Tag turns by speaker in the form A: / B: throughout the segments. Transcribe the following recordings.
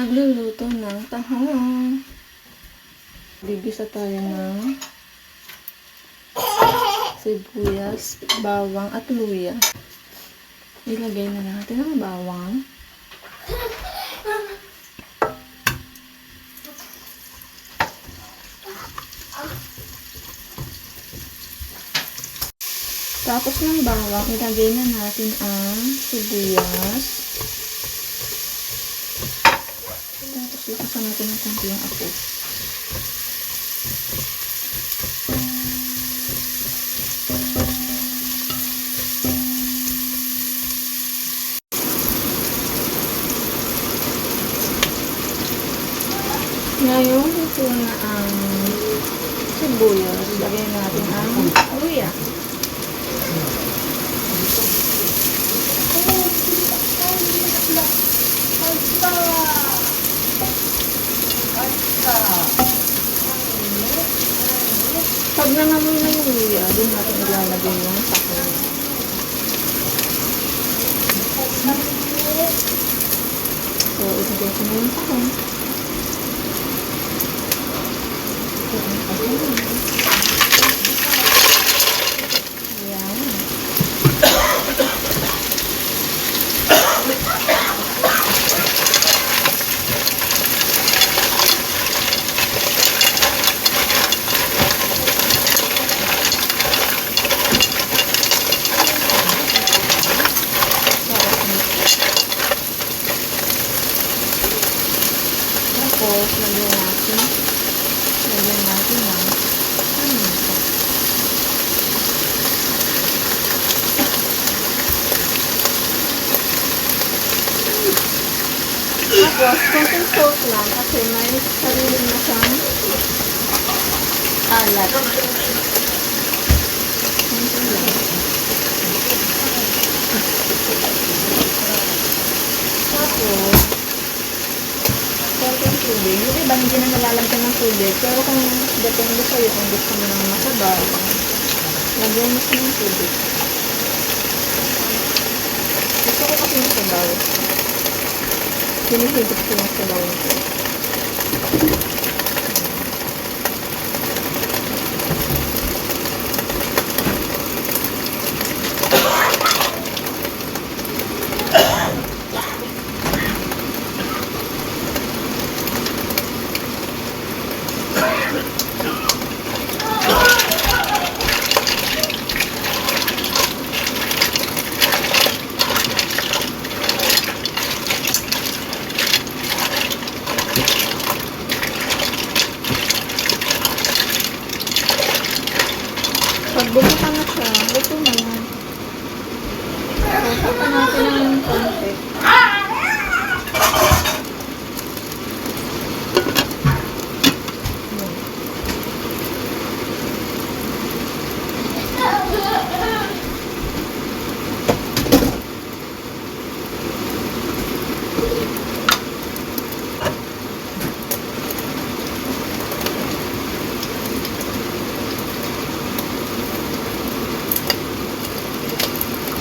A: magluluto ng tahong. Gigisa tayo ng sibuyas, bawang at luya. Ilagay na natin ang bawang. Tapos ng bawang, ilagay na natin ang sibuyas. Tapos lakasan natin ng konti yung apo. Ngayon, ito na ang sibuyas. Ilagay natin ang luya. Pag nangamoy na yung luya, doon natin ilalagay yung tahong. So, ilagay ko na yung tahong. Ayan. Tapos, lagyan natin ng paminta. Tapos, konting salt lang kasi may sarili na siyang alat. Konting lang. Tapos, konting tubig. Yung iba hindi na nalalagyan ng tubig. Pero kung depende sa'yo kung gusto mo ng masabaw, lagyan mo siya ng tubig. Gusto ko kasi masabaw. Hinihigit ko ng sabaw nito. Pag bumukan na siya, luto na yan. So, tapan natin ng konti.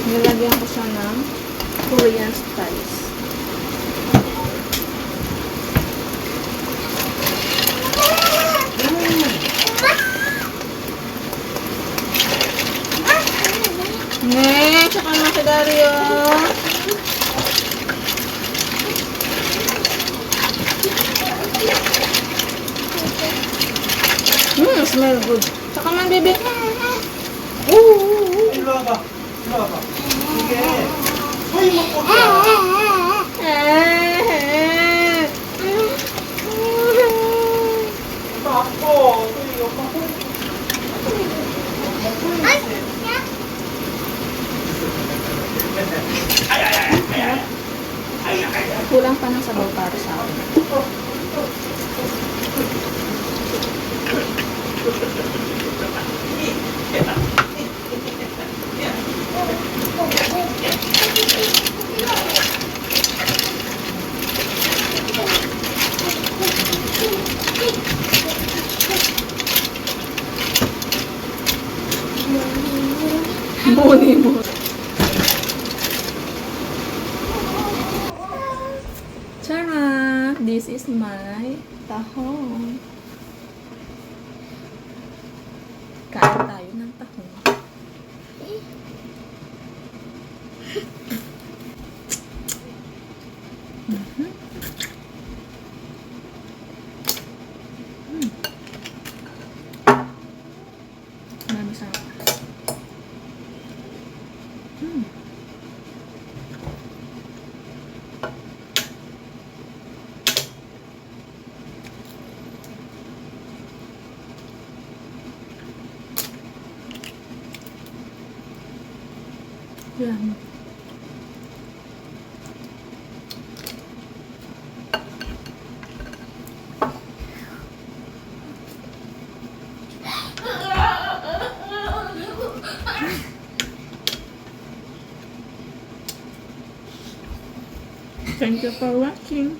A: Nilagyan ko siya ng Korean spice. Tsaka na si Dario. Smell good. Tsaka man, baby.
B: 일로 와봐. 일로 와봐. 이게 소이 먹고 엄마 아파. 소이 엄마 소이. 엄마 소이.
A: Kulang pa ng sabaw para sa akin. Muni mo. Tara! this is my tahong. Kain tayo ng tahong. Mhm. Marami sarap. Yan. Thank you for watching.